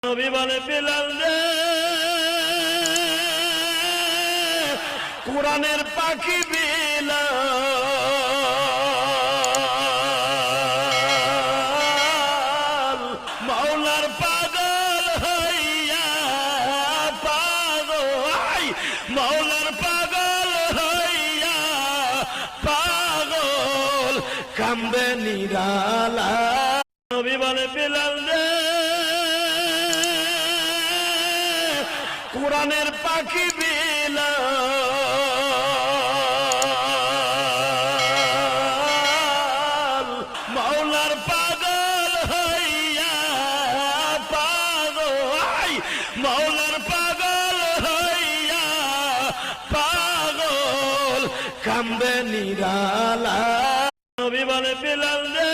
নবী বলে বিলাল রে কোরআনের পাখি বিলাল মাওলার পাগল হইয়া পাগল মাওলার পাগল হইয়া পাগল কান্দে নিরালা নবী বলে বিলাল রে কোরআনের পাখি বিলাল মাওলার পাগল হইয়া পাগল মাওলার পাগল হইয়া পাগল কান্দে নিরালা নবী বলে বিলাল রে